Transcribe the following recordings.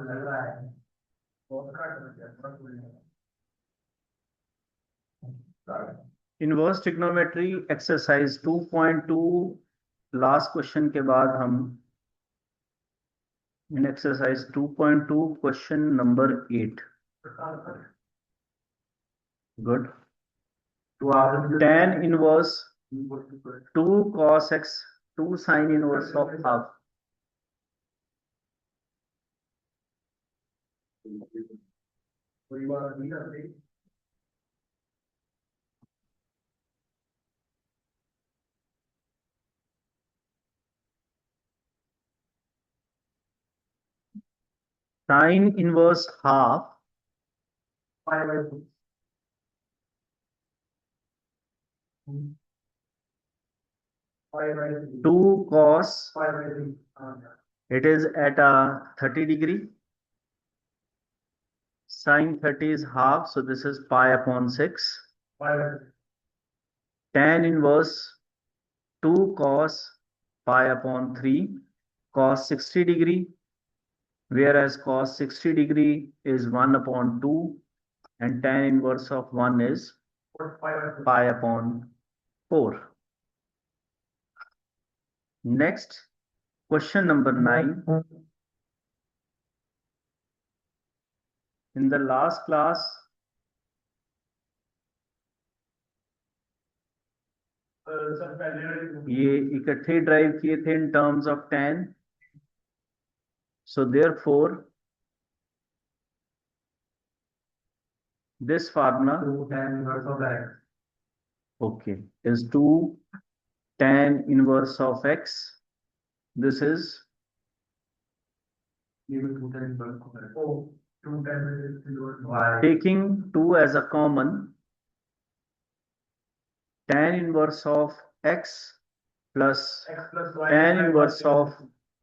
लग रहा है बहुत cut inverse trigonometry exercise 2.2 last question के बाद हम in exercise 2.2 question number 8 good tan inverse 2 cos x 2 sin inverse of half sin inverse half 2 cos, it is at a 30 degree, sin 30 is half, so this is pi upon 6. Tan inverse 2 cos pi upon 3, cos 60 degree, whereas cos 60 degree is 1 upon 2, and tan inverse of 1 is pi upon 4. Next, question number 9. In the last class, ये इकट्ठे drive किए थे in terms of tan. So therefore, this formula, okay, is 2 tan inverse of x. This is taking 2 as a common, tan inverse of x plus tan inverse of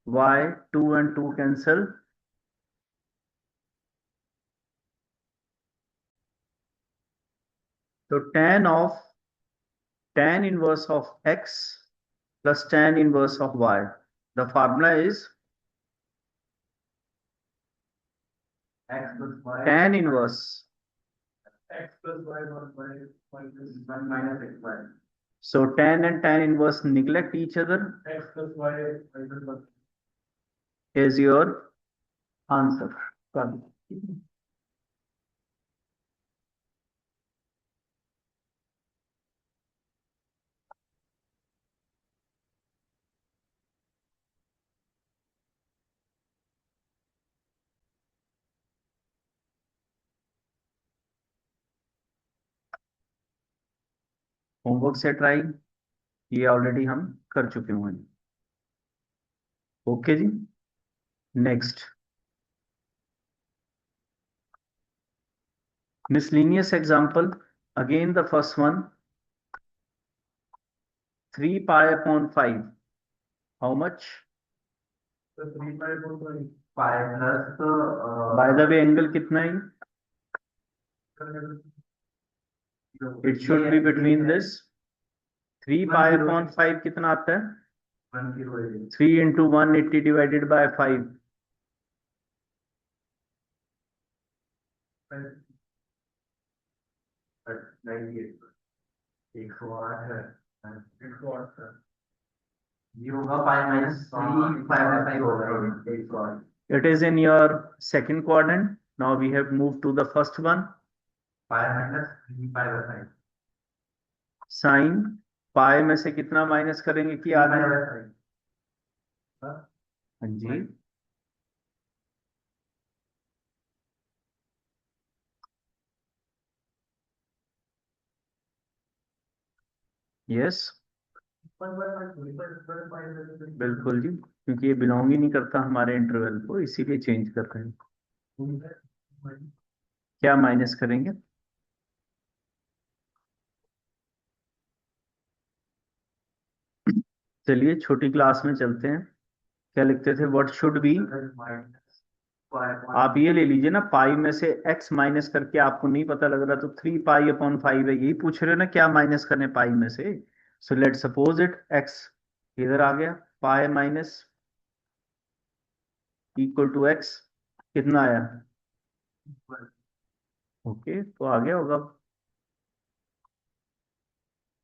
y, 2 and 2 cancel. So tan inverse of x plus tan inverse of y. The formula is tan inverse x plus y plus 1 minus x y. So tan and tan inverse neglect each other. X plus y plus Is your answer. Homework से try ये already हम कर चुके हैं. Okay जी. Next, miscellaneous example. Again the first one, 3 pi upon 5. How much? 3 pi upon 5. Pi plus By the way, angle कितना है? It should be between this. 3 pi upon 5 कितना आता है? 3 into 180 divided by 5. 108 है. 108 है. ये होगा pi minus 3 pi by 5 होगा. It is in your second quadrant. Now we have moved to the first one. Pi minus 3 pi by 5. Sin pi में से कितना माइनस करेंगे कि आधा? हाँ जी. यस, बिल्कुल जी, क्योंकि ये बिलोंग ही नहीं करता हमारे इंटरवल को, इसीलिए चेंज कर रहे हैं. क्या माइनस करेंगे? चलिए छोटी क्लास में चलते हैं. क्या लिखते थे? What should B. आप ये ले लीजिए ना, पाई में से x माइनस करके आपको नहीं पता लग रहा तो 3 पाई अपॉन 5 है. यही पूछ रहे हो ना, क्या माइनस करने पाई में से. So let suppose it x इधर आ गया, pi minus equal to x. कितना आया? ओके, तो आ गया होगा।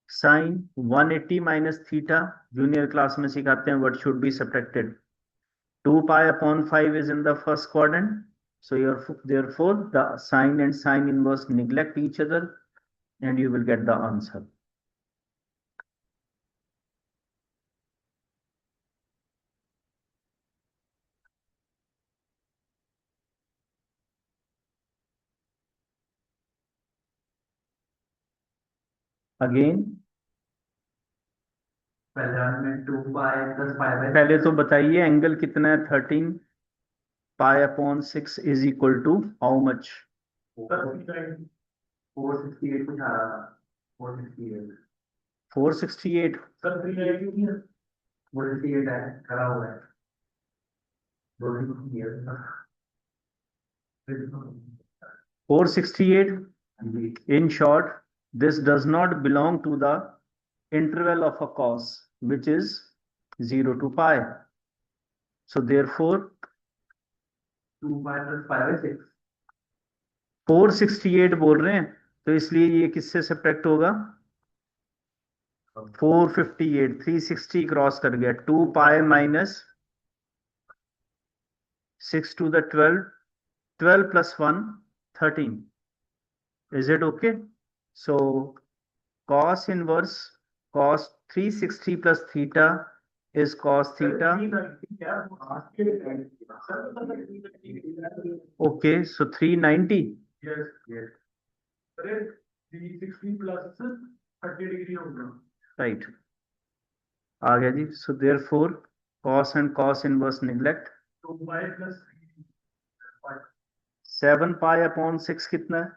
Sine 180 minus theta, junior class में सिखाते हैं what should be subtracted. 2 pi upon 5 is in the first quadrant, so therefore the sine and sine inverse neglect each other and you will get the answer. Again, पहले 2 pi plus 5/6 पहले तो बताइए angle कितना है? 13 pi upon 6 is equal to how much? 468 कुछ आ रहा था 468 468 sir 468 है खड़ा हुआ है 468. In short, this does not belong to the interval of a cos, which is 0 to pi. So therefore 2 pi plus 5/6 468 बोल रहे हैं, तो इसलिए ये किससे सब्ट्रैक्ट होगा? 458, 360 क्रॉस कर गया। 2 pi minus 6 to the 12, 12 plus 1, 13. Is it okay? So cos inverse cos 360 plus theta is cos theta. Okay, so 390. yes yes 360 plus 30 degree होगा Right. आ गया जी। So therefore cos and cos inverse neglect. 2 pi plus 7 pi upon 6 कितना है?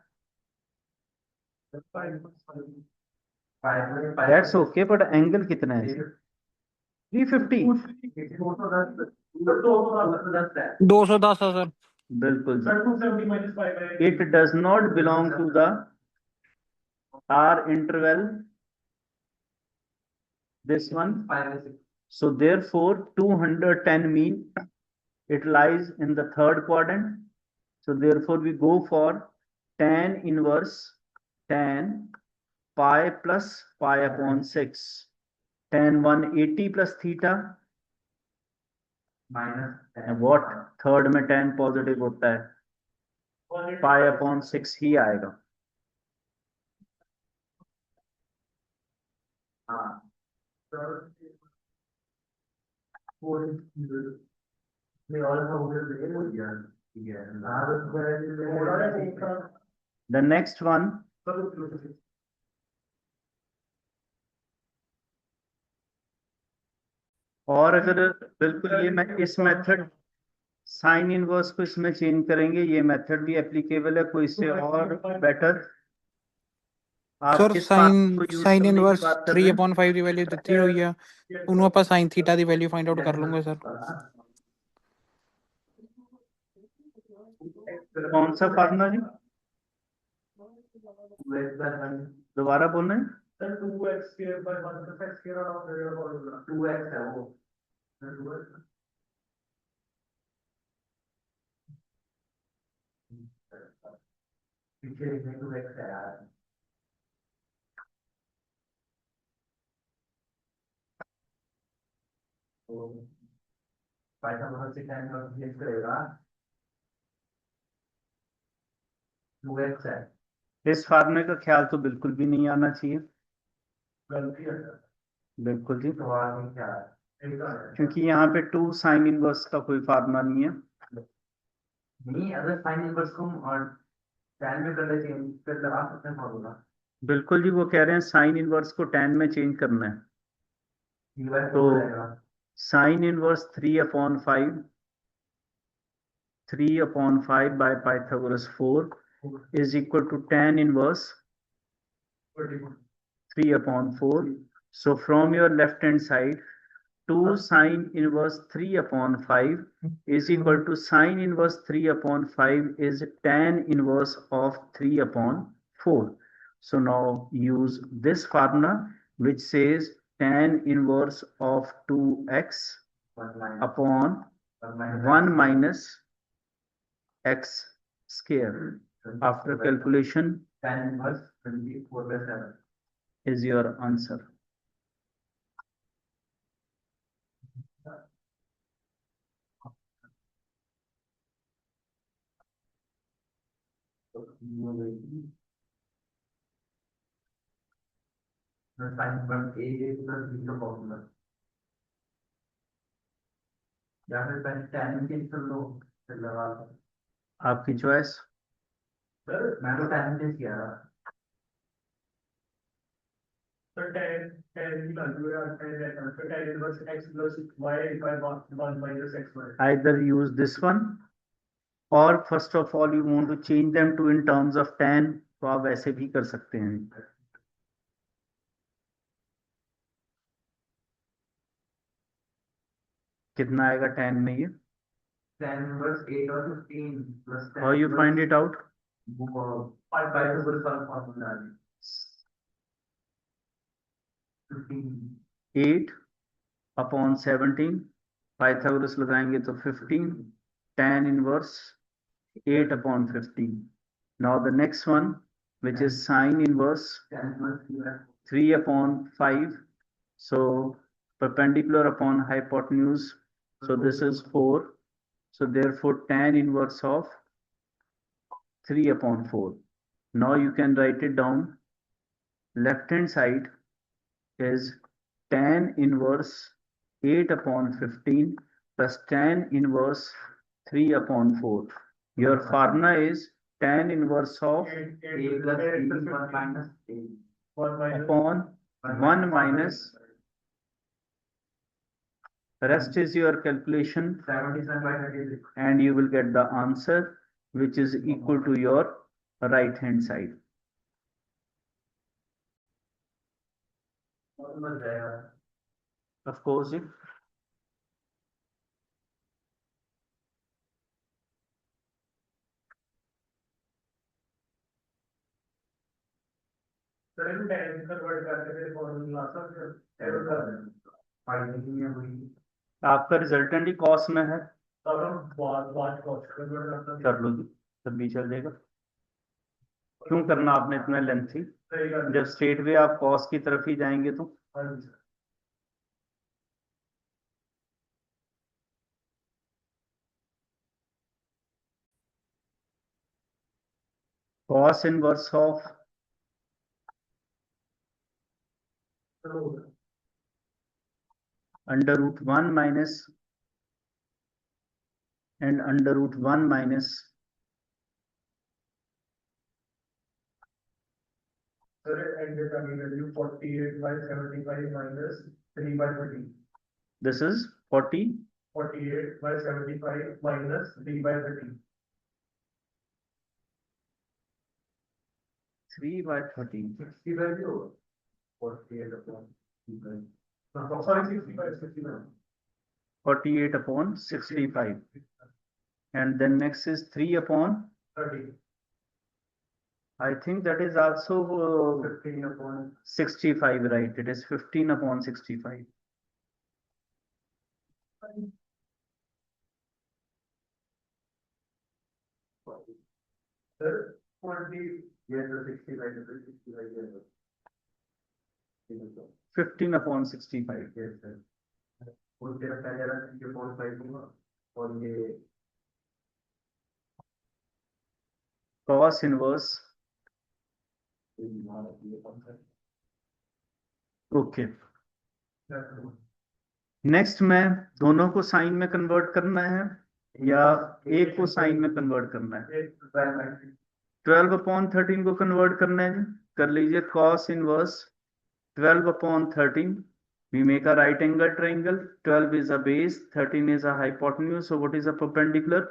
That's okay, but angle कितना है? 350. 210 है sir. बिल्कुल जी। It does not belong to the R interval. This one. So therefore 210 mean it lies in the third quadrant. So therefore we go for tan inverse tan pi plus pi upon 6. Tan 180 plus theta. And what? Third में tan positive होता है, pi upon 6 ही आएगा। The next one, और अगर बिल्कुल ये मैं इस मेथड साइन इनवर्स को इसमें चेंज करेंगे, ये मेथड भी एप्लीकेबल है, कोई इससे और बेटर? आप ਸਰ किस ਸਾइन फार्मूले को यूज ਸਾइन करने की ਇਨਵਰਸ बात कर 3 रहे हैं? upon 5 ਦੀ ਵੈਲਿਊ ਦਿੱਤੀ ਹੋਈ ਆ, ਉਹਨੂੰ ਆਪਾਂ ਸਾइन ਥੀਟਾ ਦੀ ਵੈਲਿਊ ਫਾਈਂਡ ਆਊਟ ਕਰ ਲਵਾਂਗੇ ਸਰ। कौन सा फार्मूला जी? दोबारा बोलना है। 2x square by 1 plus x square out of your formula 2x है वो पीछे लिखने 2x है यार तो पाइथन बहुत से टाइम का चेंज करेगा 2x है। इस फार्मूले का ख्याल तो बिल्कुल भी नहीं आना चाहिए। गलती है बिल्कुल जी, सवाल नहीं क्या है क्योंकि यहाँ पे 2 साइन इनवर्स का कोई फार्मूला नहीं है। नहीं अगर साइन इनवर्स को और tan में कर चेंज कर लगा सकते हैं फॉर्मूला बिल्कुल जी, वो कह रहे हैं साइन इनवर्स को tan में चेंज करना है, तो sine inverse 3/5 by Pythagoras 4 is equal to tan inverse 3/4. So from your left hand side, 2 sine inverse 3/5 is equal to sine inverse 3/5 is tan inverse of 3/4. So now use this formula which says tan inverse of 2x upon 1 minus x square. After calculation tan inverse 24/7. is your answer. Sin inverse A plus B का formula. या फिर पहले tan change कर लो फिर लगा लो. आपकी choice. Sir मैं तो tan चेंज किया था. So tan inverse x plus y by 1 minus xy. Either use this one or first of all you want to change them to in terms of tan, तो आप ऐसे भी कर सकते हैं. कितना आएगा tan में ये? Tan inverse 8 or 15 plus tan How you find it out? Pythagoras formula. 15. 8 upon 17, Pythagoras लगाएंगे तो 15, tan inverse 8 upon 15. Now the next one, which is sine inverse Tan inverse 3 upon 5. So perpendicular upon hypotenuse. So this is 4. So therefore tan inverse of 3 upon 4. Now you can write it down. Left hand side is tan inverse 8 upon 15 plus tan inverse 3 upon 4. Your formula is tan inverse of A plus B minus A. 1 minus upon 1 minus. Rest is your calculation 77 by 36. and you will get the answer which is equal to your right hand side. बन जाएगा. Of course, if sir in tan convert करके फिर formula सब error कर दें. Finally ये हुई. आपका रिजल्टेंट ही कॉस में है, तब हम बात कॉस्ट कन्वर्ट करते हैं. कर लो जी, तब भी चल जाएगा. क्यों करना आपने इतना लेंथी? सही कर जब स्ट्रेट वे आप कॉस की तरफ ही जाएंगे तो cos inverse of under root 1 minus and under root 1 minus sir and का value 48 by 75 minus 3 by 30. this is 40 48 by 75 minus 3 by 30. 3 by 30. 60 value होगा. 48 upon 3 Sorry, 65, 69. 48 upon 65 and then next is 3 upon 30. I think that is also 15 upon 65, right? It is 15 upon 65. Sir, 20. yes, so 65 to 65 yes. sir. 15 upon 65. Yes, sir. और तेरा पहले वाला 3.5 होगा और ये Cos inverse. Okay. Next में दोनों को साइन में कन्वर्ट करना है या एक को साइन में कन्वर्ट करना है? 12 अपॉन 13 को कन्वर्ट करना है जी. कर लीजिए cos inverse 12 upon 13. We make a right angle triangle. 12 is a base, 13 is a hypotenuse. So what is a perpendicular?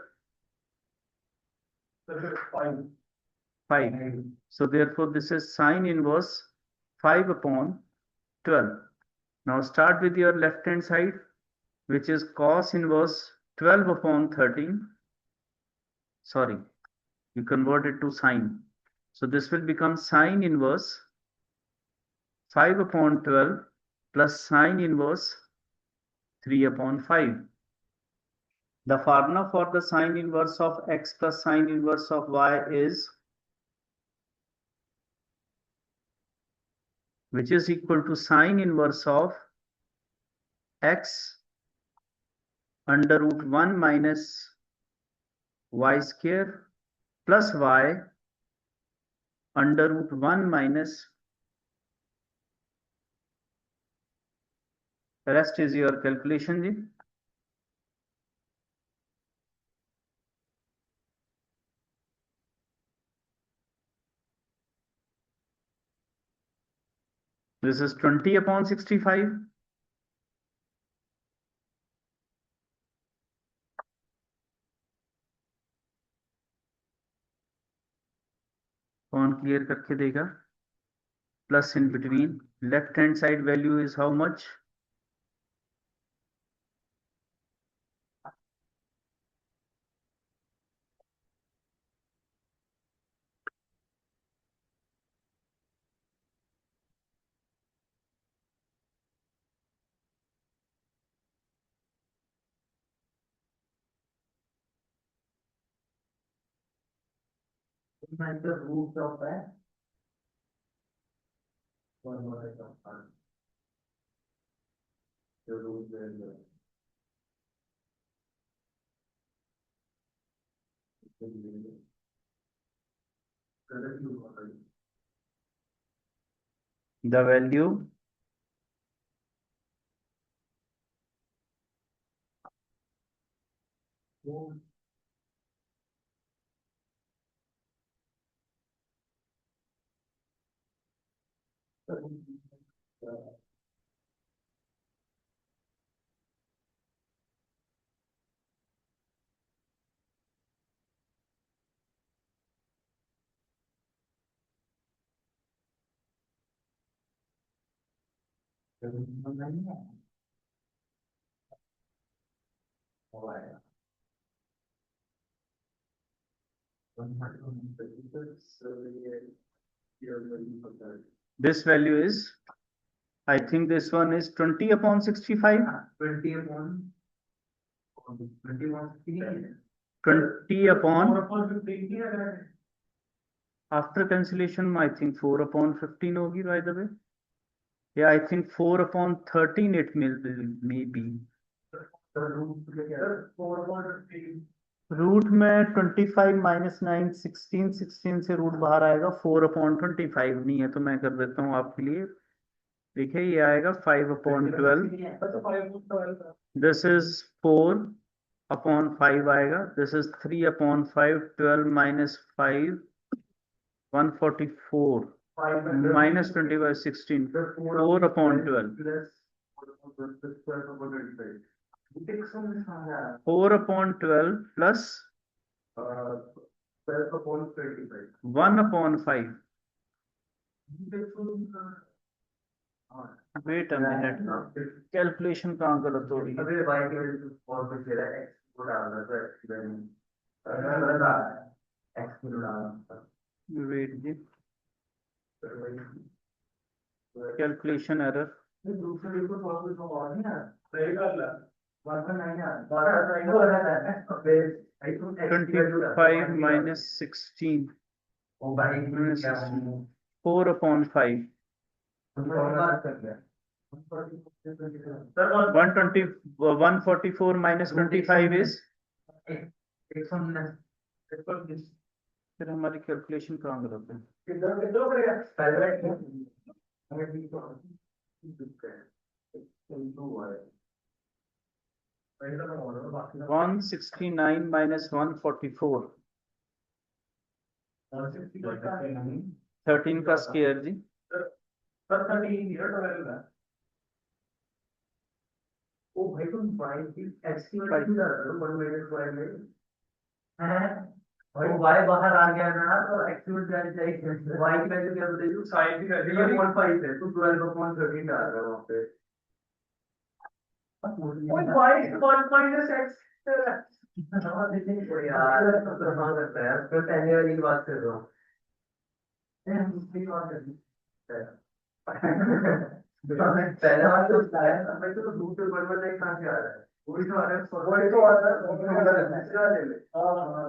5. 5. So therefore this is sine inverse 5 upon 12. Now start with your left hand side, which is cos inverse 12 upon 13. Sorry, you convert it to sine. So this will become sine inverse 5 upon 12 plus sine inverse 3 upon 5. The formula for the sine inverse of x plus sine inverse of y is, which is equal to sine inverse of x under root 1 minus y square plus y under root 1 minus, the rest is your calculation ji. This is 20 upon 65. कौन clear करके देगा? Plus in between, left hand side value is how much? Find the root of that. One more item. The root there. The value this value is, I think this one is 20 upon 65. 20 upon 20 upon, after cancellation, I think 4 upon 15 hogi, by the way. Yeah, I think 4 upon 13 it may be. Root में 25 minus 9 16 16 से root बाहर आएगा, 4 upon 25 नहीं है तो मैं कर देता हूँ आपके लिए. देखिए ये आएगा 5 अपॉन 12. दिस इज 4 अपॉन 5 आएगा. This is 3 upon 5. 12 minus 5 144 minus 25 16. 4 upon 12. 4 upon 12 plus 12 upon 25. 1 upon 5. Wait a minute. Calculation कहाँ गलत हो रही है? अभी y के वैल्यू और कुछ दे रहा है, x को डालना तो x की वैल्यू x को डालना. Wait जी. Calculation error. दूसरे को सॉल्व तो और नहीं है. सही कर ला. 25 minus 16. 4 upon 5. 144 minus 25 is, फिर हमारी कैलकुलेशन कहाँ गलत है? 169 minus 144. 13 का स्क्वायर जी. ओ भाई तुम y की x की वैल्यू डाल रहे हो 1 minus y में हैं भाई y बाहर आ गया ना तो x की वैल्यू चाहिए. y की वैल्यू क्या बताइए? साइन की वैल्यू 0.5 है तो 12 upon 13 डाल रहे हो वहाँ पे. y is 1 minus x. यार तो कहाँ करता है यार. तो पहले वाली की बात कर रहा हूँ. दूसरी बात कर पहले वाला तो है, मैं तो दूसरे बड़े बड़े कहाँ से आ रहा है? वही तो आ रहा है, वही तो आ रहा है, दूसरे वाले में। हाँ।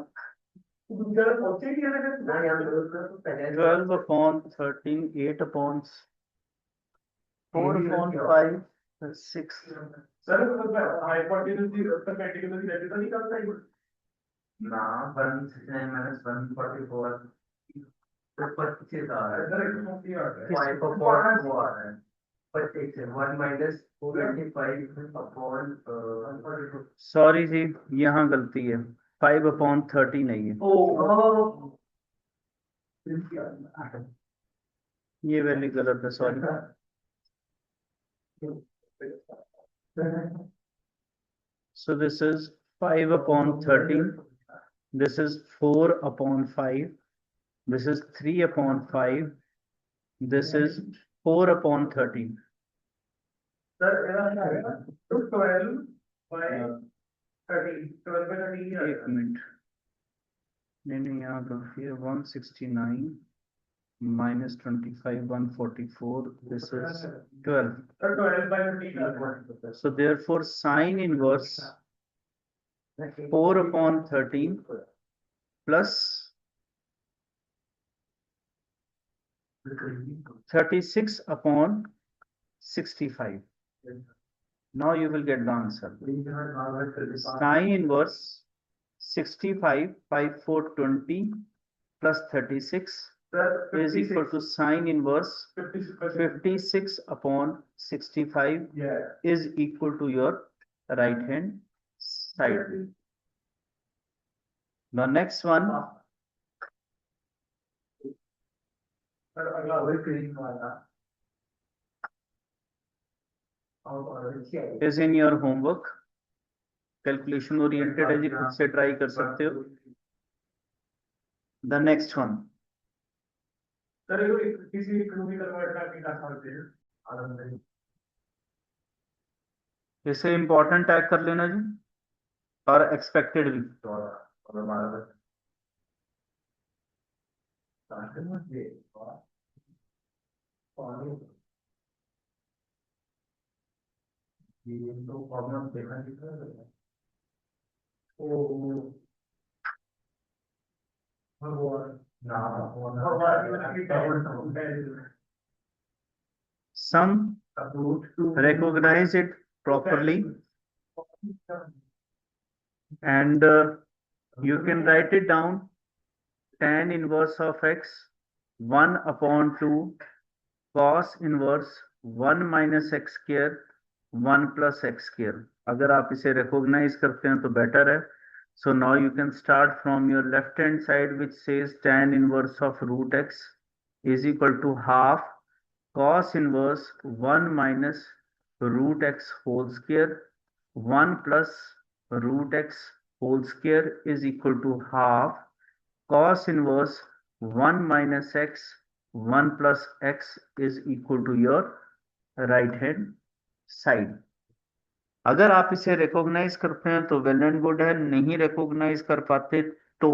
दूसरे वाले पहुंचे ही नहीं है। नहीं हम लोग तो पहले 12 upon 13, 8 upon 4 upon 5, 6. Sir hypotenuse perpendicular value तो निकलता ही ना 169 - 144 तो 25 आ रहा है। 5 upon 2 आ रहा है। 25 है 1 minus 25 upon सॉरी जी, यहाँ गलती है, 5 upon 30 नहीं है, ये वैल्यू गलत है, sorry. So this is 5 upon 13, this is 4 upon 5, this is 3 upon 5, this is 4 upon 13. Sir मेरा 12 by 30 12 by 30 ही आ एक मिनट, नहीं यहाँ गलती है, 169 minus 25, 144, this is 12. Sir 12 by 30 So therefore sine inverse 4 upon 13 plus 36 upon 65. Now you will get the answer. Sine inverse 65 by 420 plus 36 is equal to sine inverse 56 upon 65 yeah is equal to your right hand side. The next one sir अगला वही cream वाला और is in your homework. Calculation oriented है जी, खुद से try कर सकते हो. The next one. सर ये किसी इकोनॉमिकल वर्ड का क्या समझते हैं आनंद इसे important टैग कर लेना जी, और expected भी. और हमारा ये तो प्रॉब्लम देखा नहीं ओ भगवान ना Some recognize it properly and you can write it down. Tan inverse of x 1 upon 2 cos inverse 1 minus x square 1 plus x square. अगर आप इसे recognize करते हैं तो better है. So now you can start from your left hand side, which says tan inverse of root x is equal to half cos inverse 1 minus root x whole square 1 plus root x whole square is equal to half cos inverse 1 minus x 1 plus x is equal to your right hand side. अगर आप इसे recognise करते हैं तो well and good है, नहीं recognise कर पाते तो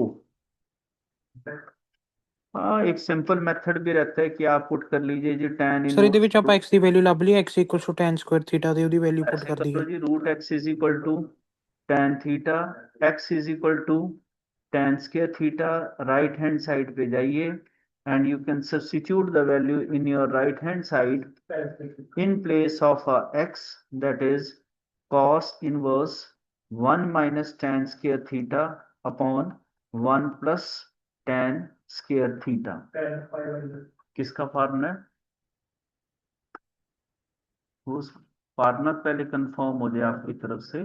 हाँ, एक सिंपल मेथड भी रहता है कि आप पुट कर लीजिए जी tan ਸਰ ਇਹਦੇ ਵਿੱਚ ਆਪਾਂ इनवर्स x ਦੀ ਵੈਲਿਊ ਲੱਭ ਲਈ, x = tan ਸਕੁਅਰ ਥੀਟਾ ਤੇ ਉਹਦੀ ਵੈਲਿਊ ਪੁੱਟ ਕਰ ਦਈਏ जी root x is equal to tan theta, x is equal to tan square theta. Right hand side पे जाइए and you can substitute the value in your right hand side in place of x, that is cos inverse 1 minus tan square theta upon 1 plus tan square theta. किसका formula है? उस formula पहले confirm हो जाए आपकी तरफ से.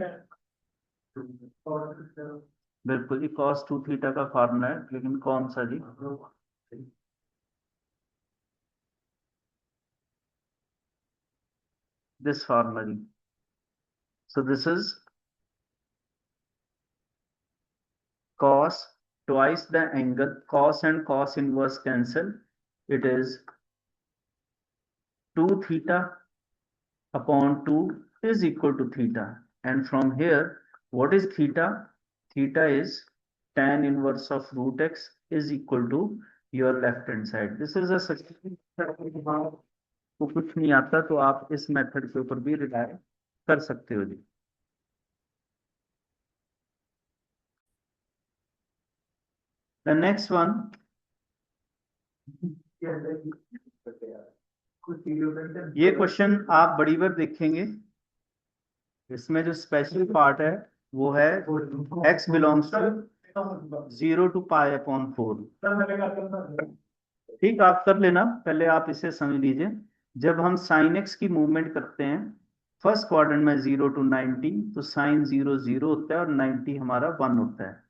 बिल्कुल जी, cos 2 थीटा का फार्मूला है, लेकिन कौन सा जी? This formula. So this is cos twice the angle, cos and cos inverse cancel. It is 2 theta upon 2 is equal to theta. And from here, what is theta? Theta is tan inverse of root x is equal to your left hand side. This is a को कुछ नहीं आता तो आप इस method के ऊपर भी रिलाय कर सकते हो जी। द नेक्स्ट वन, ये क्वेश्चन आप बड़ी बार देखेंगे। इसमें जो स्पेशल पार्ट है वो है x belongs to 0 to pi upon 4। ठीक, आप कर लेना, पहले आप इसे समझ लीजिए। जब हम साइन एक्स की मूवमेंट करते हैं फर्स्ट क्वाड्रेंट में 0 टू 90, तो साइन 0 0 होता है और 90 हमारा 1 होता है।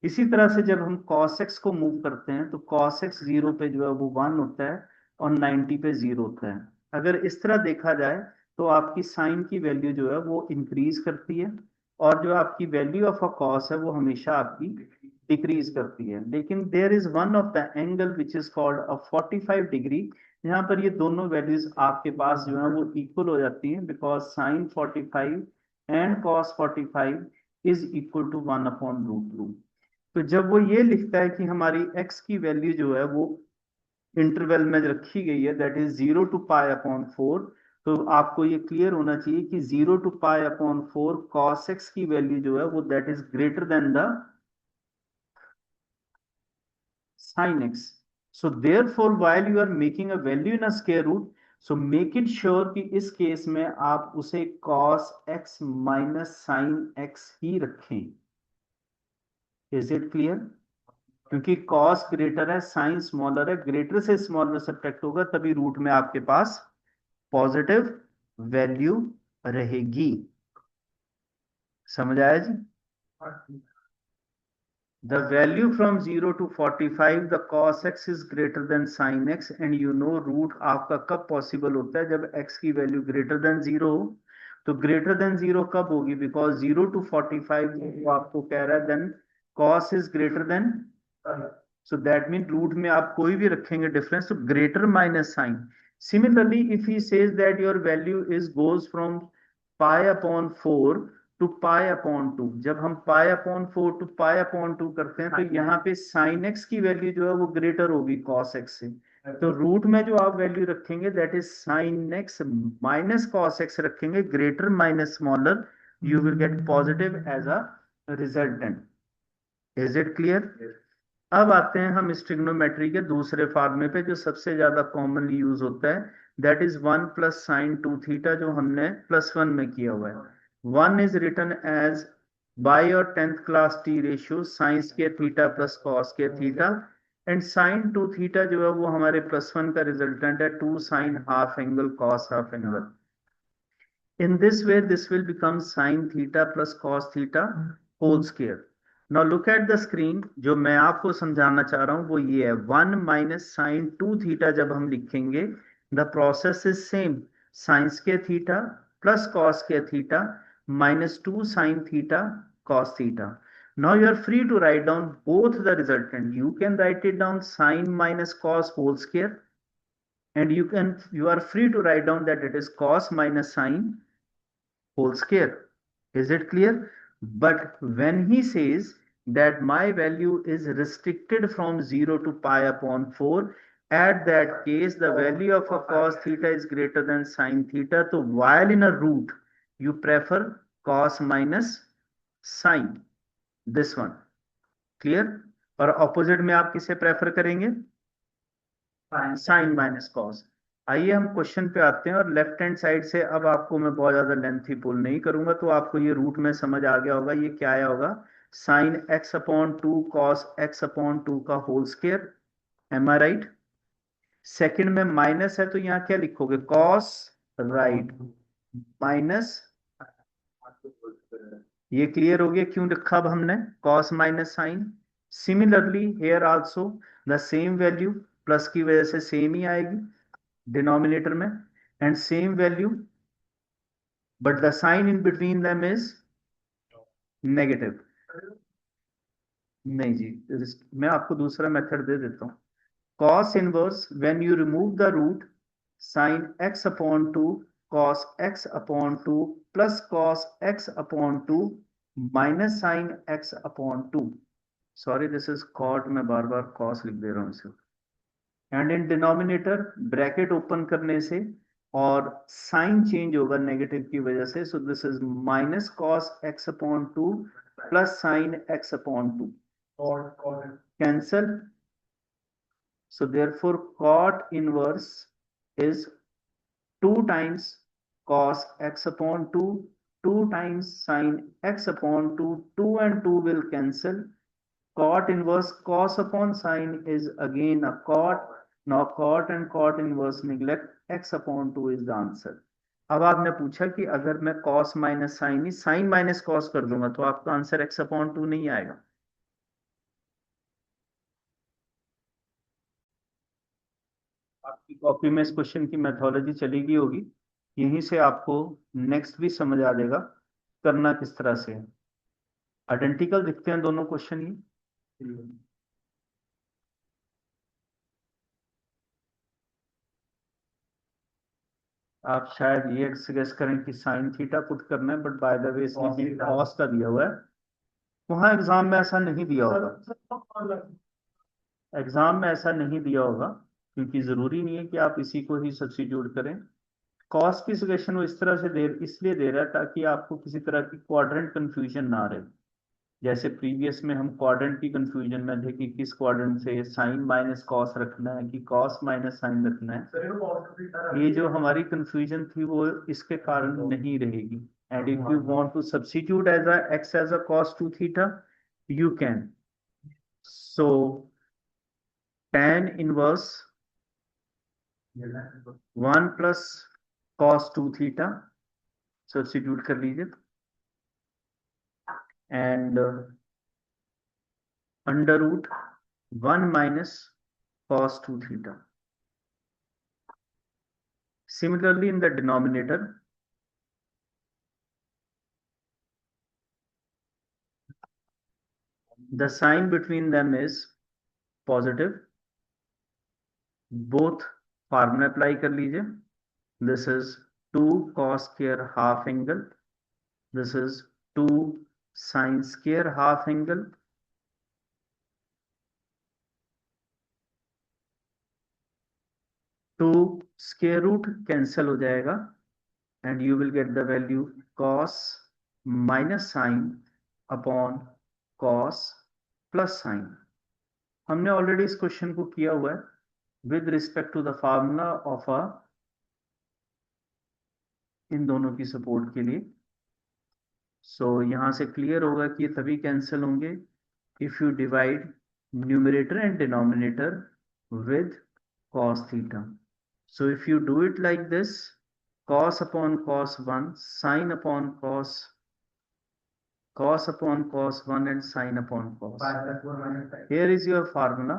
इसी तरह से जब हम cos x को मूव करते हैं तो cos x 0 पे जो है वो 1 होता है और 90 पे 0 होता है। अगर इस तरह देखा जाए तो आपकी साइन की वैल्यू जो है वो इंक्रीज करती है और जो आपकी वैल्यू ऑफ अ cos है वो हमेशा आपकी डिक्रीज करती है। लेकिन there is one of the angle which is called a 45 degree, यहाँ पर ये दोनों वैल्यूज आपके पास जो है वो इक्वल हो जाती हैं, because sine 45 and cos 45 is equal to 1 upon root 2। तो जब वो ये लिखता है कि हमारी x की वैल्यू जो है वो इंटरवल में रखी गई है that is 0 to pi upon 4, तो आपको ये क्लियर होना चाहिए कि 0 to pi upon 4 cos x की वैल्यू जो है वो that is greater than the sin x. So therefore while you are making a value in a square root, so make it sure कि इस केस में आप उसे cos x minus sin x ही रखें। Is it clear? क्योंकि cos greater है, sin smaller है, greater से स्मॉलर सब्ट्रैक्ट होगा तभी रूट में आपके पास पॉजिटिव वैल्यू रहेगी। समझ आया जी? The value from 0 to 45 the cos x is greater than sin x and you know root आपका कब पॉसिबल होता है, जब x की वैल्यू ग्रेटर देन 0 हो। तो ग्रेटर देन 0 कब होगी, बिकॉज 0 टू 45 वो आपको कह रहा है then cos is greater than, so that means root में आप कोई भी रखेंगे डिफरेंस तो greater minus sine. Similarly if he says that your value is goes from pi upon 4 to pi upon 2, जब हम pi upon 4 to pi upon 2 करते हैं तो यहाँ पे साइन एक्स की वैल्यू जो है वो ग्रेटर होगी कॉस एक्स से। तो रूट में जो आप वैल्यू रखेंगे that is sine X minus cos X रखेंगे, greater minus smaller, you will get positive as a resultant. Is it clear? अब आते हैं हम ट्रिग्नोमेट्री के दूसरे फार्मूले पे जो सबसे ज्यादा कॉमनली यूज होता है, that is 1 plus sign 2 theta, जो हमने +1 में किया हुआ है। 1 इज रिटन एज बाय और 10th class T ratio sine के थीटा प्लस कॉस के थीटा, एंड साइन 2 थीटा जो है वो हमारे +1 का रिजल्टेंट है 2 sine half angle cos half angle. In this way, this will become sin theta plus cos theta whole square. Now look at the screen. जो मैं आपको समझाना चाह रहा हूं वो ये है 1 minus sin 2 theta जब हम लिखेंगे the process is same, sin के theta plus cos के theta minus 2 sin theta cos theta. Now you are free to write down both the resultant. You can write it down sin minus cos whole square, and you are free to write down that it is cos minus sin whole square. Is it clear? But when he says that my value is restricted from 0 to pi upon 4, at that case the value of a cos theta is greater than sin theta. So while in a root you prefer cos minus sin, this one. Clear? और opposite में आप किसे prefer करेंगे? Sine minus cos. आइए हम question पे आते हैं, और लेफ्ट हैंड साइड से अब आपको मैं बहुत ज्यादा लेंथी पुल नहीं करूंगा, तो आपको ये रूट में समझ आ गया होगा ये क्या आया होगा, sine x upon 2 cos x upon 2 का whole square. Am I right? Second में माइनस है तो यहाँ क्या लिखोगे, कॉस, राइट, माइनस, ये क्लियर हो गया क्यों लिखा अब हमने cos minus sine. Similarly here also the same value, plus की वजह से सेम ही आएगी डिनोमिनेटर में, and same value, but the sign in between them is negative. नहीं जी, मैं आपको दूसरा मेथड दे देता हूं। Cos inverse when you remove the root, sine x upon 2 cos x upon 2 plus cos x upon 2 minus sine x upon 2, sorry this is cot, मैं बार बार कॉस लिख दे रहा हूं इसे, and in denominator bracket open करने से और साइन चेंज होगा नेगेटिव की वजह से, so this is minus cos x upon 2 plus sign x upon 2 और cancel. So therefore cot inverse is 2 times cos x upon 2, 2 times sin x upon 2, 2 and 2 will cancel. Cot inverse cos upon sin is again a cot. Now cot and cot inverse neglect, x upon 2 is the answer. अब आपने पूछा कि अगर मैं cos minus sign ही sign minus cos कर दूंगा तो आपका आंसर x अपॉन 2 नहीं आएगा. आपकी कॉपी में इस क्वेश्चन की मेथोडोलॉजी चली गई होगी, यहीं से आपको नेक्स्ट भी समझ आ जाएगा करना किस तरह से है. आइडेंटिकल दिखते हैं दोनों क्वेश्चन ही. आप शायद ये सजेस्ट करें कि साइन थीटा पुट करना है, बट बाय द वे इसमें कॉस का दिया हुआ है. वहां एग्जाम में ऐसा नहीं दिया होगा, एग्जाम में ऐसा नहीं दिया होगा, क्योंकि जरूरी नहीं है कि आप इसी को ही सब्स्टिट्यूट करें. कॉस की सजेशन वो इस तरह से इसलिए दे रहा है ताकि आपको किसी तरह की क्वाड्रेंट कंफ्यूजन ना रहे. जैसे प्रीवियस में हम क्वाड्रेंट की कंफ्यूजन में थे कि किस क्वाड्रेंट से साइन माइनस कॉस रखना है कि कॉस माइनस साइन रखना है. ये जो हमारी कंफ्यूजन थी वो इसके कारण नहीं रहेगी. And if you want to substitute as a x as a cos 2 theta you can. So tan inverse 1 plus cos 2 theta substitute कर लीजिए, and under root 1 minus cos 2 theta. Similarly, in the denominator, the sign between them is positive. Both formula apply कर लीजिए. This is 2 cos square half angle. This is 2 sin square half angle. Two square root cancel हो जाएगा and you will get the value cos minus sin upon cos plus sin. हमने already इस question को किया हुआ है with respect to the formula of a, इन दोनों की सपोर्ट के लिए. सो यहां से क्लियर होगा कि ये तभी कैंसिल होंगे if you divide numerator and denominator with cos theta. So if you do it like this, cos upon cos 1, sin upon cos, cos upon cos 1 and sin upon cos. Here is your formula.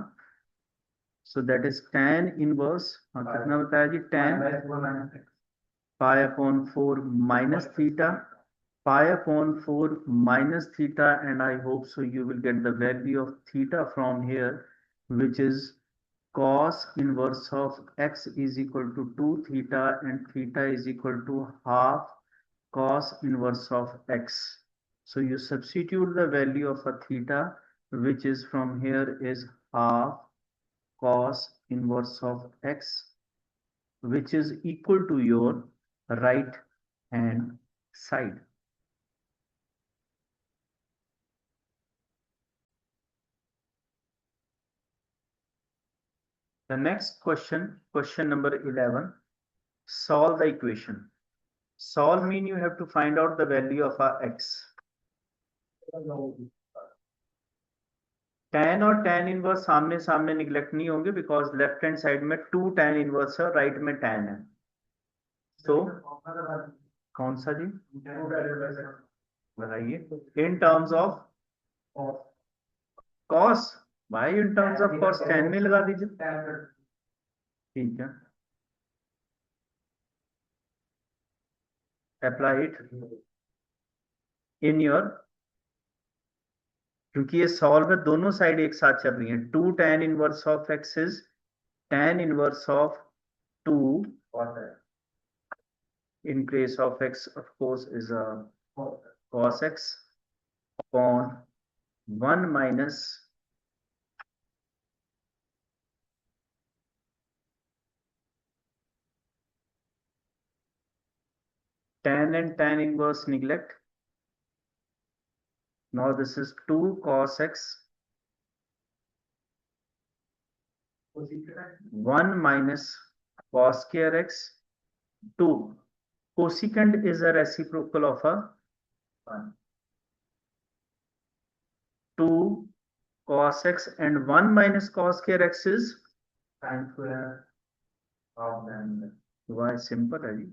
So that is tan inverse, कितना बताया जी, tan pi upon 4 minus theta, pi upon 4 minus theta, and I hope so you will get the value of theta from here, which is cos inverse of x is equal to 2 theta and theta is equal to half cos inverse of x. So you substitute the value of a theta, which is from here is half cos inverse of x, which is equal to your right hand side. The next question, question number 11, solve the equation. Solve mean you have to find out the value of a x. tan और tan inverse सामने सामने neglect नहीं होंगे because left hand side में 2 tan inverse है, right में tan है. तो कौन सा जी बताइए, इन टर्म्स ऑफ cos, भाई in terms of cos tan में लगा दीजिए. ठीक है, अप्लाई इट इन योर, क्योंकि ये सॉल्व है दोनों साइड एक साथ चल रही हैं. 2 tan inverse of x is tan inverse of 2 in place of x of course is a cos x upon 1 minus tan and tan inverse neglect. Now this is 2 cos x 1 minus cos square x 2. Cosecant is a reciprocal of a 2 cos x and 1 minus cos square x is Sin square of then. वह simple है जी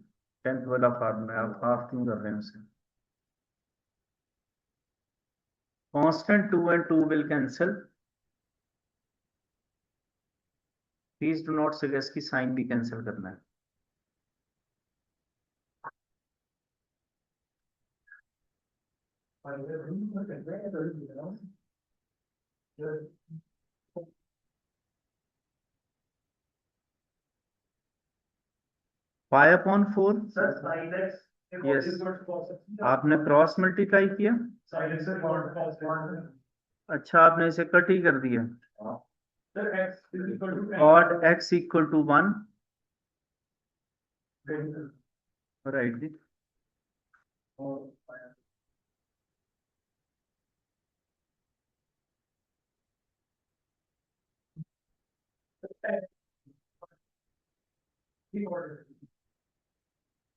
10th वाला formula आप half क्यों कर रहे हैं उसे constant 2 and 2 will cancel. Please do not suggest कि साइन भी कैंसिल करना है. पाई upon 4 Sir, sin x. Yes. is what cos x. आपने क्रॉस मल्टीप्लाई किया. Sin x is what cos x. अच्छा आपने इसे कट ही कर दिया. Sir, x is equal to. Cot x equal to 1. Right.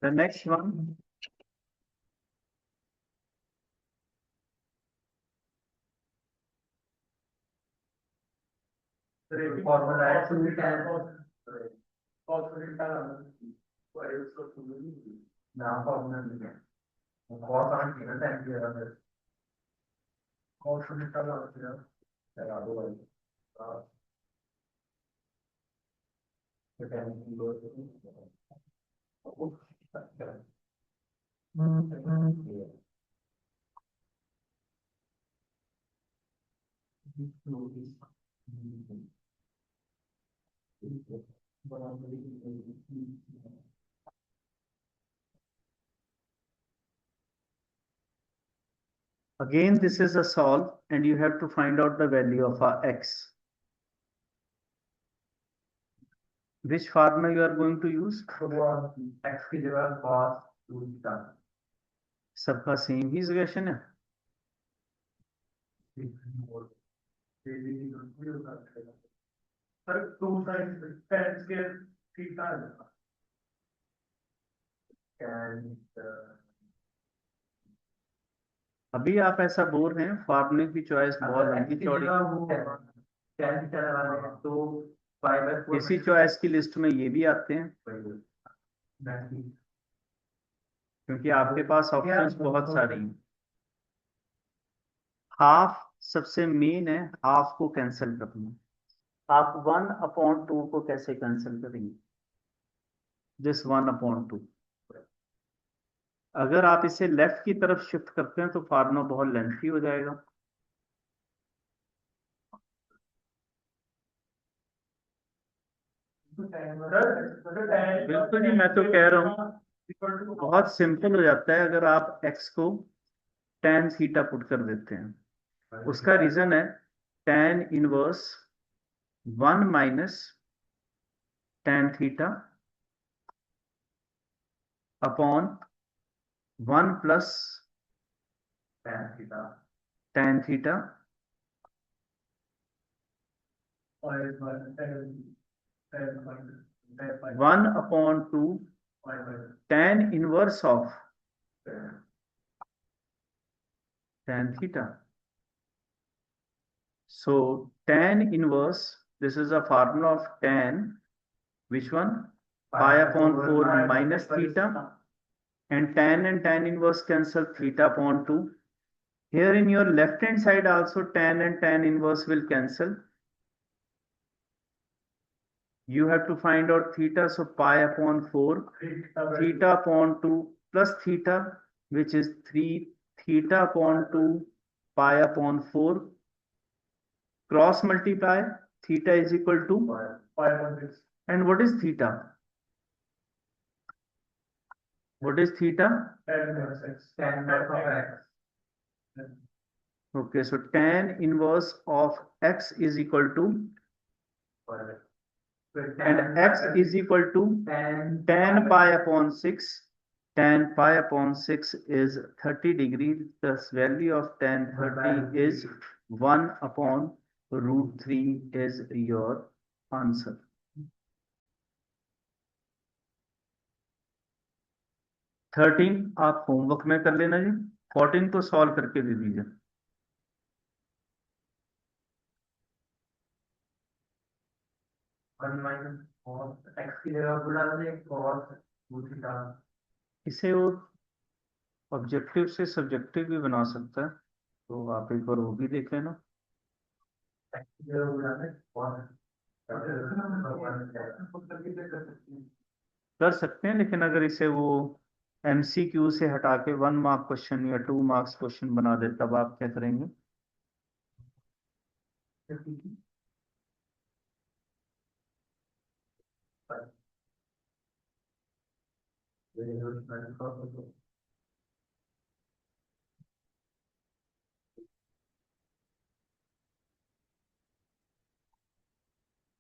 The next one. Formula है, तो भी tan ना formula नहीं है. Cos आठ की ना tan की जगह पे. चला दो भाई. तो tan की लो. Again, this is a solve and you have to find out the value of x. Which formula you are going to use? X की जगह cos 2 theta. सबका सेम ही इक्वेशन है. Sir, 2 times tan square theta. And अभी आप ऐसा बोल रहे हैं फॉर्मूले की चॉइस बहुत लंबी चौड़ी. tan theta लगा रहे हैं तो pi by 4 इसी चॉइस की लिस्ट में ये भी आते हैं क्योंकि आपके पास ऑप्शंस बहुत सारी हैं. हाफ सबसे मेन है, हाफ को कैंसिल करना. आप 1/2 को कैसे कैंसिल करेंगे? दिस 1/2. अगर आप इसे लेफ्ट की तरफ शिफ्ट करते हैं तो फार्मूला बहुत लेंथी हो जाएगा. बिल्कुल जी, मैं तो कह रहा हूँ बहुत सिंपल हो जाता है अगर आप x को tan थीटा पुट कर देते हैं. उसका रीजन है tan inverse 1 minus tan theta upon 1 plus tan theta 1/2 tan inverse of tan theta. So tan inverse, this is a formula of tan, which one? Pi upon 4 minus theta, and tan inverse cancel theta upon 2. Here in your left hand side also tan and tan inverse will cancel. You have to find out theta, so pi upon 4, theta upon 2 plus theta, which is 3 theta upon 2 pi upon 4. Cross multiply, theta is equal to 5.6. And what is theta? What is theta? Tan x. Okay, so tan inverse of x is equal to, and x is equal to tan pi upon 6. tan pi upon 6 is 30 degree. Thus value of tan 30 is 1 upon root 3 is your answer. Thirteen आप homework में कर लेना जी, 14 को solve करके दे दीजिए। इसे वो objective से सब्जेक्टिव भी बना सकता है, तो आप एक बार वो भी देख लेना। कर सकते हैं, लेकिन अगर इसे वो एमसीक्यू से हटा के 1 मार्क क्वेश्चन या 2 मार्क्स क्वेश्चन बना दे, तब आप क्या करेंगे?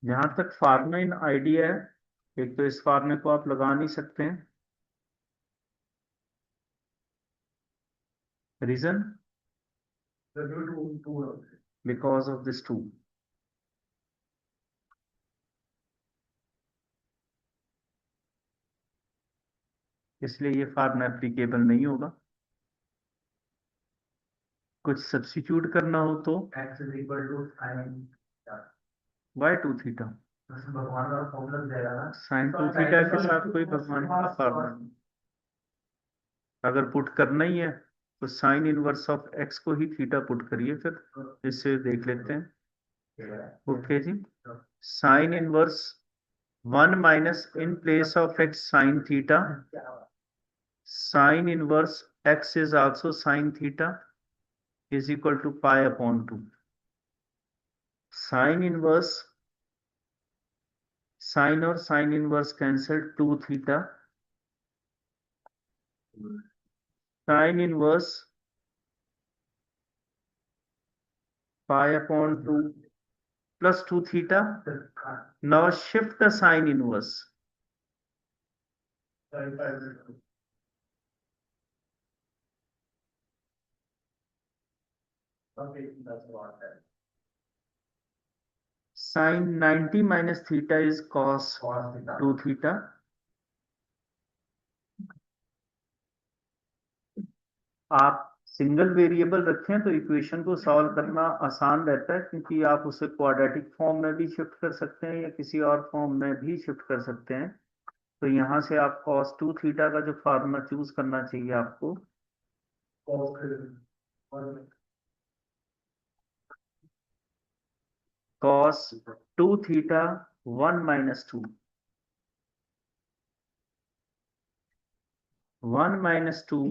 जहां तक फार्मूला इन आइडिया है, एक तो इस फार्मूले को आप लगा नहीं सकते हैं। Reason because of this 2। इसलिए ये फार्मूला एप्लीकेबल नहीं होगा। कुछ सब्स्टिट्यूट करना हो तो y 2 थीटा, भगवान का प्रॉब्लम दे रहा है साइन 2 थीटा के साथ कोई भगवान का फार्मूला नहीं। अगर पुट करना ही है तो साइन इनवर्स ऑफ x को ही थीटा पुट करिए, फिर इससे देख लेते हैं। ओके जी, sine inverse 1 minus in place of x sine theta, sine inverse x is also sine theta is equal to pi upon 2. Sine inverse, sine और sine inverse cancel, 2 theta, sine inverse pi upon 2 plus 2 theta. Now shift the sign inverse. Sin 90 minus theta is cos 2 theta. आप single variable रखें तो equation को solve करना आसान रहता है, क्योंकि आप उसे क्वाड्रेटिक फॉर्म में भी शिफ्ट कर सकते हैं या किसी और फॉर्म में भी शिफ्ट कर सकते हैं। तो यहाँ से आप cos 2 थीटा का जो फार्मूला चूज करना चाहिए आपको, cos 2 theta 1 minus 2, 1 minus 2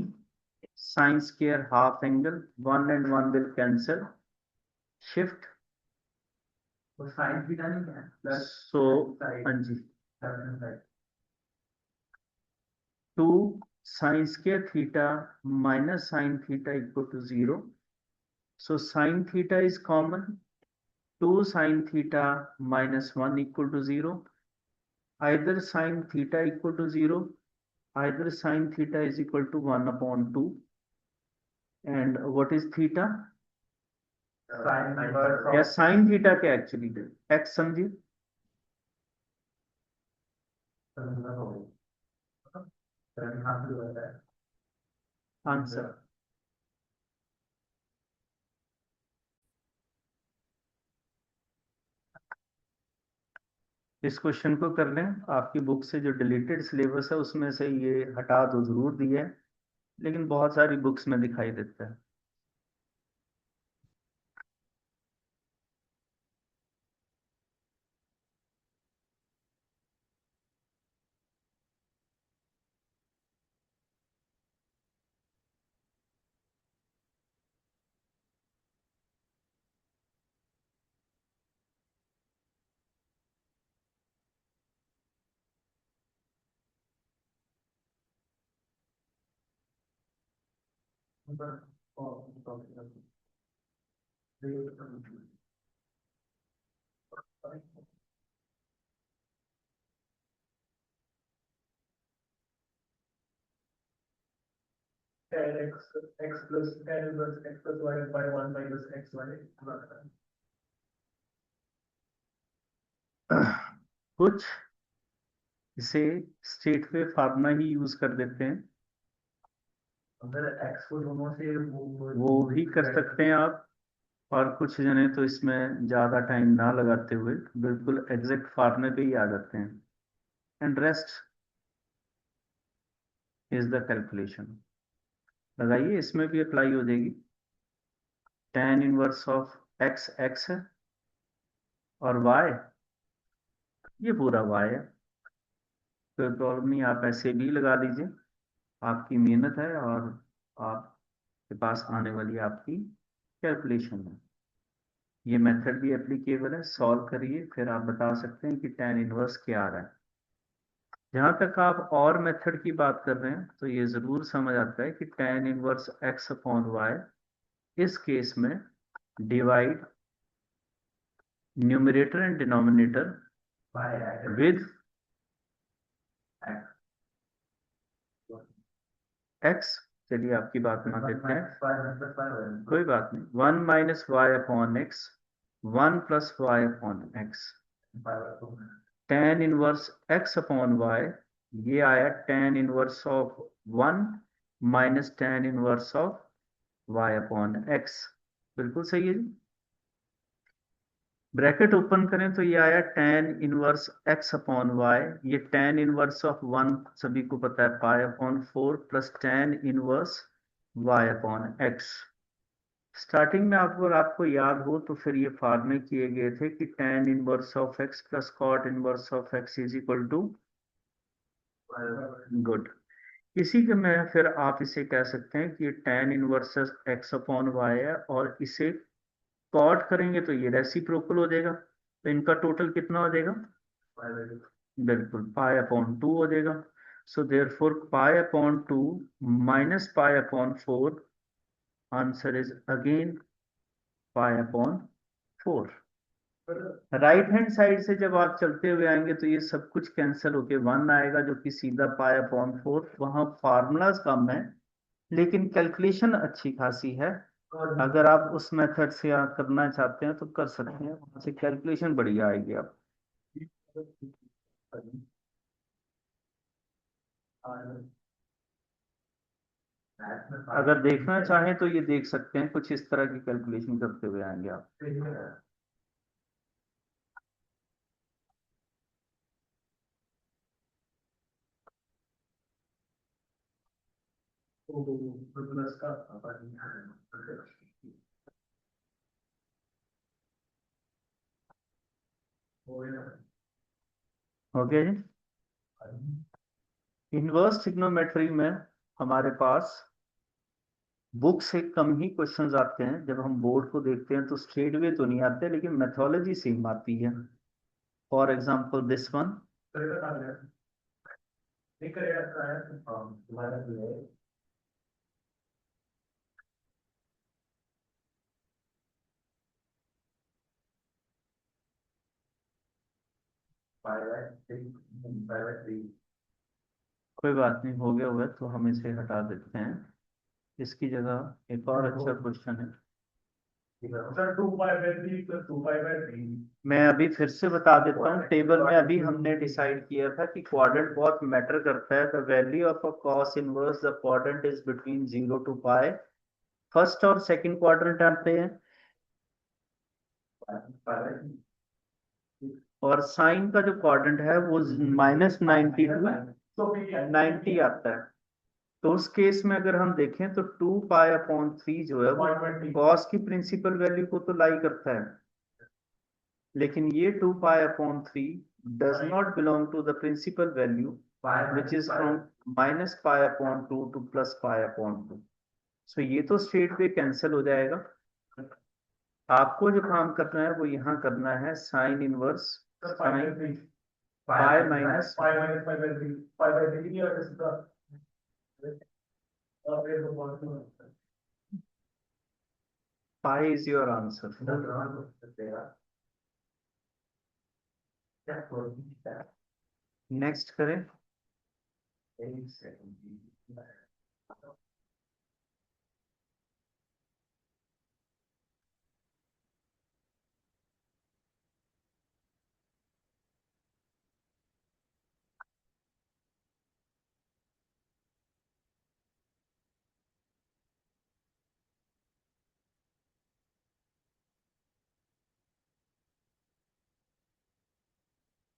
sin square half angle, 1 and 1 will cancel, shift, sine theta नहीं है so हाँ जी, 2 sin square theta minus sin theta equal to 0. So sin theta is common, 2 sin theta minus 1 equal to 0. Either sin theta equal to 0, either sin theta is equal to 1 upon 2. And what is theta? या sin theta क्या actually x समझिए, answer. इस question को कर लें, आपकी book से जो डिलीटेड सिलेबस है उसमें से ये हटा दो, जरूर दिया है, लेकिन बहुत सारी बुक्स में दिखाई देता है। tan x plus tan inverse x plus y by 1 minus x y. कुछ इसे स्टेट वे फार्मूला ही यूज कर देते हैं, अगर एक्स को दोनों से वो भी कर सकते हैं आप। और कुछ जने तो इसमें ज्यादा टाइम ना लगाते हुए बिल्कुल एग्जैक्ट फार्मूले पे ही आ जाते हैं, and rest is the calculation. लगाइए, इसमें भी अप्लाई हो जाएगी। tan inverse of x x है और y ये पूरा y है, कोई प्रॉब्लम नहीं, आप ऐसे भी लगा दीजिए, आपकी मेहनत है और आपके पास आने वाली आपकी कैलकुलेशन है। ये मेथड भी एप्लीकेबल है, सॉल्व करिए फिर आप बता सकते हैं कि tan इनवर्स क्या आ रहा है। जहां तक आप और मेथड की बात कर रहे हैं तो ये जरूर समझ आता है कि tan inverse x upon Y इस केस में divide numerator and denominator with x। चलिए आपकी बात मान लेते हैं, कोई बात नहीं, 1 minus Y upon X 1 plus Y upon X. tan inverse x upon y ये आया tan inverse of 1 minus tan inverse of y upon x। बिल्कुल सही है जी। ब्रैकेट ओपन करें तो ये आया tan inverse x upon y, ये tan इनवर्स ऑफ 1 सभी को पता है पाई upon 4 plus tan inverse y upon x। Starting में अगर आपको याद हो तो फिर ये फार्मूले किए गए थे कि tan inverse of x plus cot inverse of x is equal to good. इसी के में फिर आप इसे कह सकते हैं कि tan inverse x upon Y है और इसे कॉट करेंगे तो ये रेसिप्रोकल हो जाएगा, तो इनका टोटल कितना हो जाएगा, बिल्कुल पाई अपॉन 2 हो जाएगा। So therefore pi upon 2 minus pi upon 4, answer is again pi upon 4। Right hand side से जब आप चलते हुए आएंगे तो ये सब कुछ कैंसिल होके 1 आएगा जो कि सीधा पाई अपॉन 4। वहां फार्मूलाज कम है लेकिन कैलकुलेशन अच्छी खासी है। अगर आप उस मेथड से आप करना चाहते हैं तो कर सकते हैं, वहां से कैलकुलेशन बढ़िया आएगी आप। अगर देखना चाहें तो ये देख सकते हैं, कुछ इस तरह की कैलकुलेशन करते हुए आएंगे आप। ओके जी। इनवर्स ट्रिग्नोमेट्री में हमारे पास बुक से कम ही क्वेश्चंस आते हैं। जब हम बोर्ड को देखते हैं तो स्ट्रेट वे तो नहीं आते लेकिन मेथोलॉजी सेम आती है। फॉर एग्जांपल दिस वन, कोई बात नहीं, हो गया हुआ है तो हम इसे हटा देते हैं। इसकी जगह एक और अच्छा क्वेश्चन है, मैं अभी फिर से बता देता हूँ। टेबल में अभी हमने डिसाइड किया था कि क्वाड्रेंट बहुत मैटर करता है। The value of a cos inverse the quadrant is between 0 to pi. First और सेकंड क्वाड्रेंट आते हैं और साइन का जो क्वाड्रेंट है वो -90 टू 90 आता है। तो उस केस में अगर हम देखें तो 2 पाई अपॉन 3 जो है वो कॉस की प्रिंसिपल वैल्यू को तो लाई करता है, लेकिन ये 2 pi upon 3 does not belong to the principal value which is from -pi upon 2 to +pi upon 2। So ये तो स्ट्रेट पे कैंसिल हो जाएगा। आपको जो काम करना है वो यहाँ करना है sign inverse sine pi minus pi is your answer. Next करें।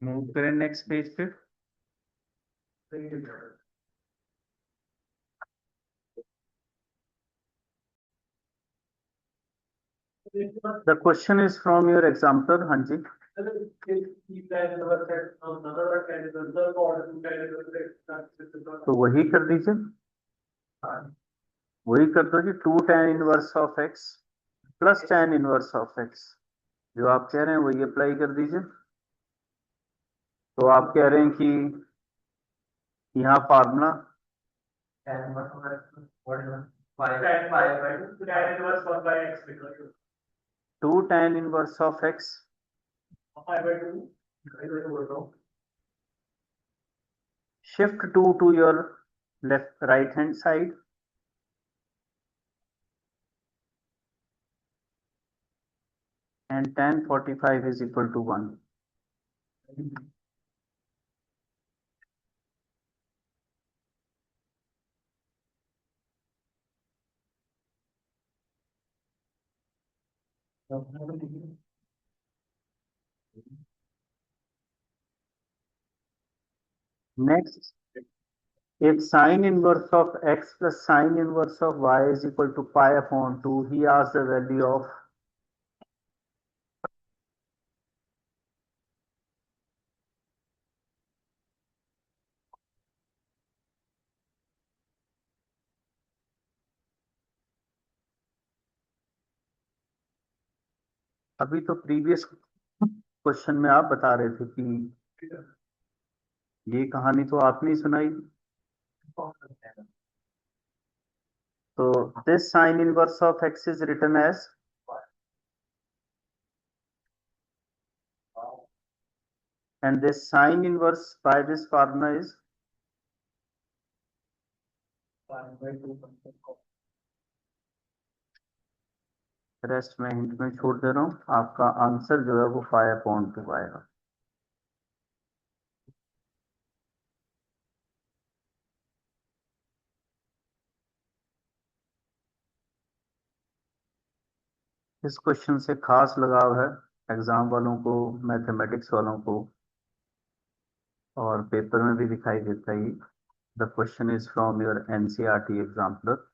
मूव करें नेक्स्ट पेज पे। The question is from your example, हाँ जी। तो वही कर दीजिए, वही कर दो जी, 2 tan inverse of x plus tan inverse of x, जो आप कह रहे हैं वही अप्लाई कर दीजिए। तो आप कह रहे हैं कि यहाँ formula 2 tan inverse of x shift 2 to your left right hand side and tan 45 is equal to 1. Next, if sine inverse of x plus sine inverse of y is equal to pi upon 2, he asks the value of अभी तो previous question में आप बता रहे थे कि ये कहानी तो आपने ही सुनाई। तो this sine inverse of x is written as and this sine inverse by this formula is rest में हिंट में छोड़ दे रहा हूँ, आपका आंसर जो है वो 5/2 आएगा। इस क्वेश्चन से खास लगाव है एग्जाम वालों को, मैथमेटिक्स वालों को, और पेपर में भी दिखाई देता ही। The question is from your NCERT exemplar.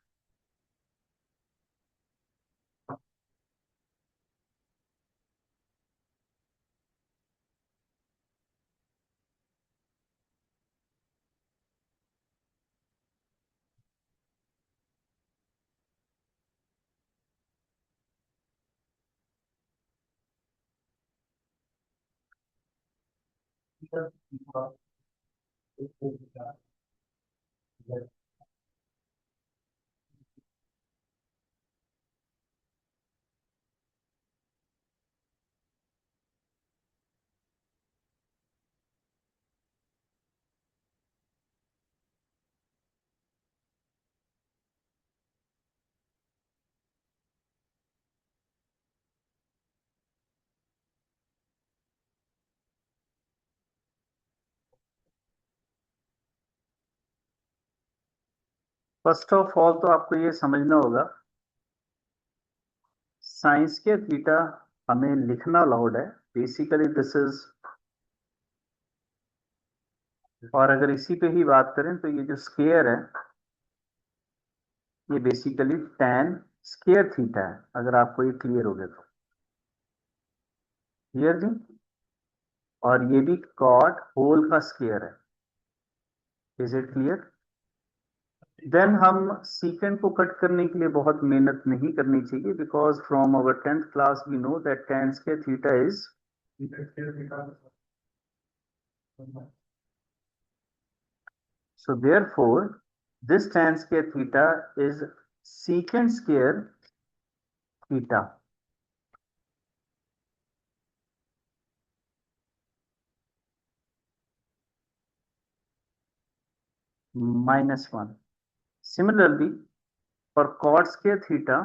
First of all तो आपको ये समझना होगा, साइंस के थीटा हमें लिखना अलाउड है, बेसिकली दिस इज, और अगर इसी पे ही बात करें तो ये जो स्क्वायर है ये बेसिकली tan स्क्वायर थीटा है, अगर आपको ये क्लियर हो गया तो। क्लियर जी? और ये भी कॉट होल का स्क्वायर है। Is it clear? देन हम सीकेंड को कट करने के लिए बहुत मेहनत नहीं करनी चाहिए, because from our 10th class we know that tan square theta is, so therefore this tan square theta is secant square theta -1. Similarly, for cot square theta,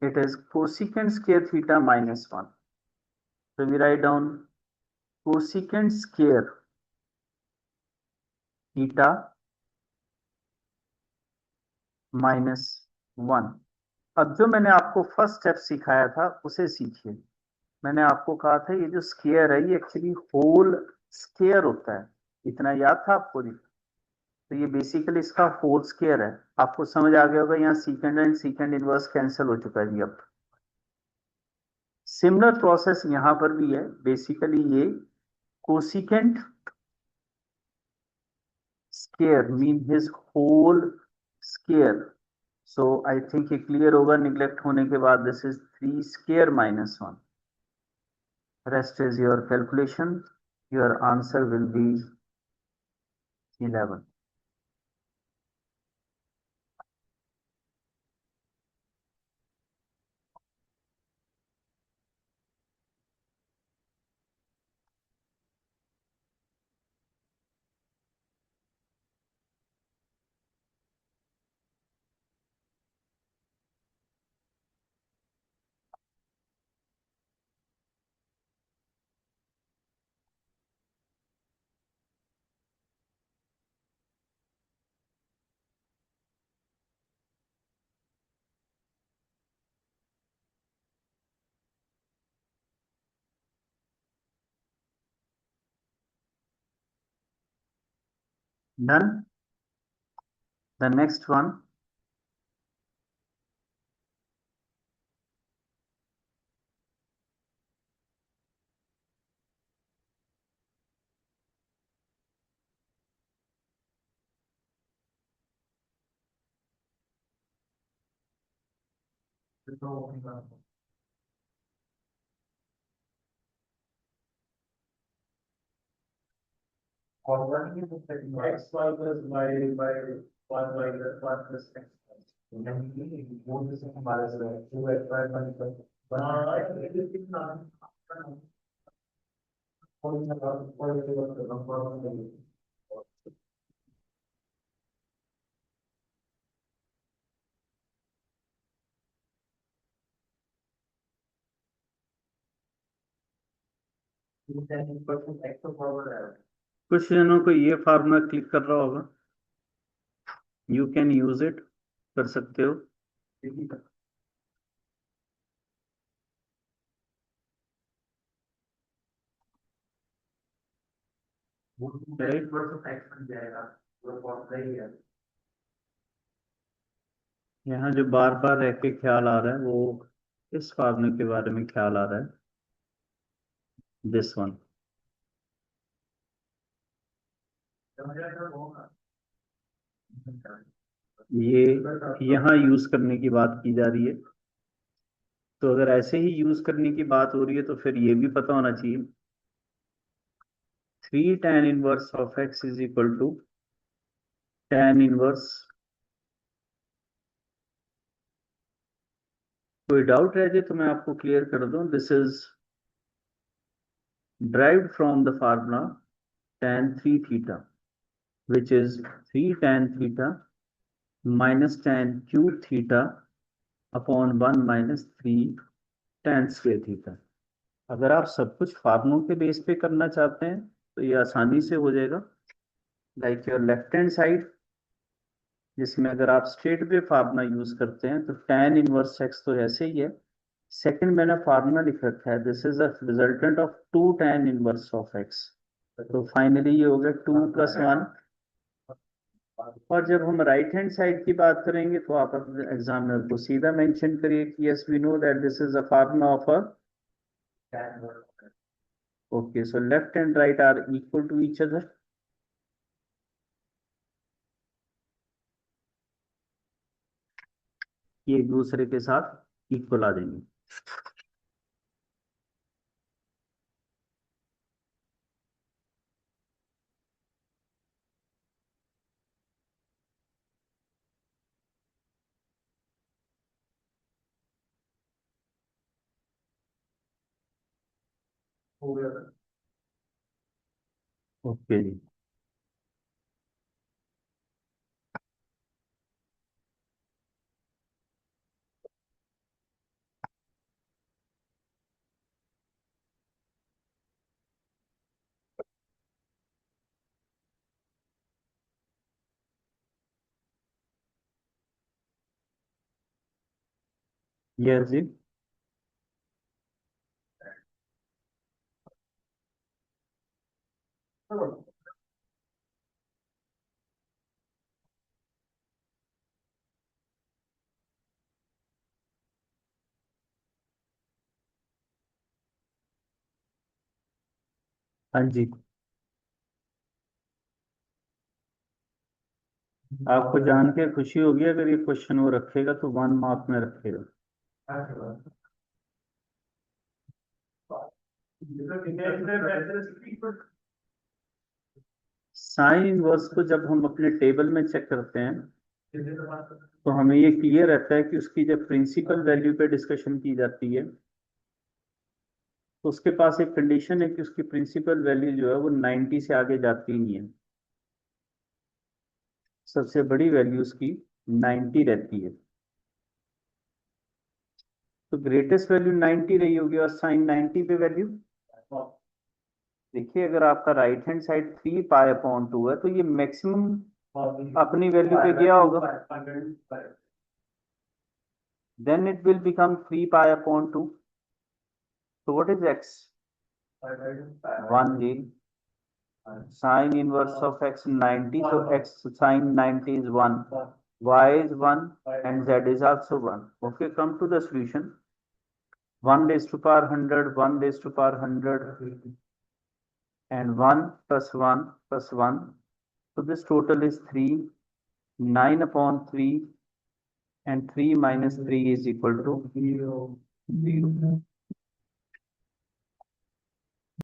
it is cosecant square theta -1. So we write down cosecant square theta -1. अब जो मैंने आपको first step सिखाया था उसे सीखिए। मैंने आपको कहा था ये जो स्केयर है ये एक्चुअली होल स्केयर होता है, इतना याद था आपको जी? तो ये बेसिकली इसका होल स्केयर है। आपको समझ आ गया होगा, यहाँ सीकेंड एंड सीकेंड इनवर्स कैंसिल हो चुका है जी अब। सिमिलर प्रोसेस यहाँ पर भी है, बेसिकली ये cosecant square mean his whole square. So I think ये क्लियर होगा निग्लेक्ट होने के बाद। This is 3 square minus 1। Rest is your calculation. Your answer will be 11. Done. The next one. X y plus y by one by the one plus x. कुछ जनों को ये formula click कर रहा होगा, यू कैन यूज इट, कर सकते हो। यहाँ जो बार बार रह के ख्याल आ रहा है वो इस फार्मूले के बारे में ख्याल आ रहा है, दिस वन। ये यहाँ यूज करने की बात की जा रही है, तो अगर ऐसे ही यूज करने की बात हो रही है तो फिर ये भी पता होना चाहिए 3 tan inverse of x is equal to tan inverse. कोई डाउट रह जाए तो मैं आपको क्लियर कर दूं। This is derived from the formula tan 3 theta, which is 3 tan theta minus tan cube theta upon 1 minus 3 tan square theta। अगर आप सब कुछ फार्मूलों के बेस पे करना चाहते हैं तो ये आसानी से हो जाएगा। Like your left hand side, जिसमें अगर आप स्ट्रेट वे फार्मूला यूज करते हैं तो tan इनवर्स x तो ऐसे ही है। सेकंड मैंने फार्मूला लिख रखा है, this is a resultant of 2 tan inverse of x। तो फाइनली ये हो गया 2 प्लस 1। और जब हम राइट हैंड साइड की बात करेंगे तो आप अपने एग्जामिनर को सीधा मेंशन करिए कि yes we know that this is a formula of a. Okay, so left and right are equal to each other. ये एक दूसरे के साथ इक्वल आ जाएंगे। ओके जी, यस जी। हाँ जी, आपको जान के खुशी होगी अगर ये क्वेश्चन वो रखेगा तो 1 मार्क में रखेगा। साइन इनवर्स को जब हम अपने टेबल में चेक करते हैं तो हमें ये क्लियर रहता है कि उसकी जब प्रिंसिपल वैल्यू पे डिस्कशन की जाती है तो उसके पास एक कंडीशन है कि उसकी प्रिंसिपल वैल्यू जो है वो 90 से आगे जाती नहीं है, सबसे बड़ी वैल्यू उसकी 90 रहती है। तो ग्रेटेस्ट वैल्यू 90 रही होगी और साइन 90 पे वैल्यू, देखिए अगर आपका राइट हैंड साइड 3 पाई/2 है तो ये मैक्सिमम अपनी वैल्यू पे गया होगा, then it will become 3 पाई/2. So what is x? 1 ji, sin inverse of x 90, so x sin 90 is 1, y is 1 and z is also 1. Okay, come to the solution. 1 raised to power 100, 1 raised to power 100 and 1 plus 1 plus 1. So this total is 3, 9/3 and 3 minus 3 is equal to 0.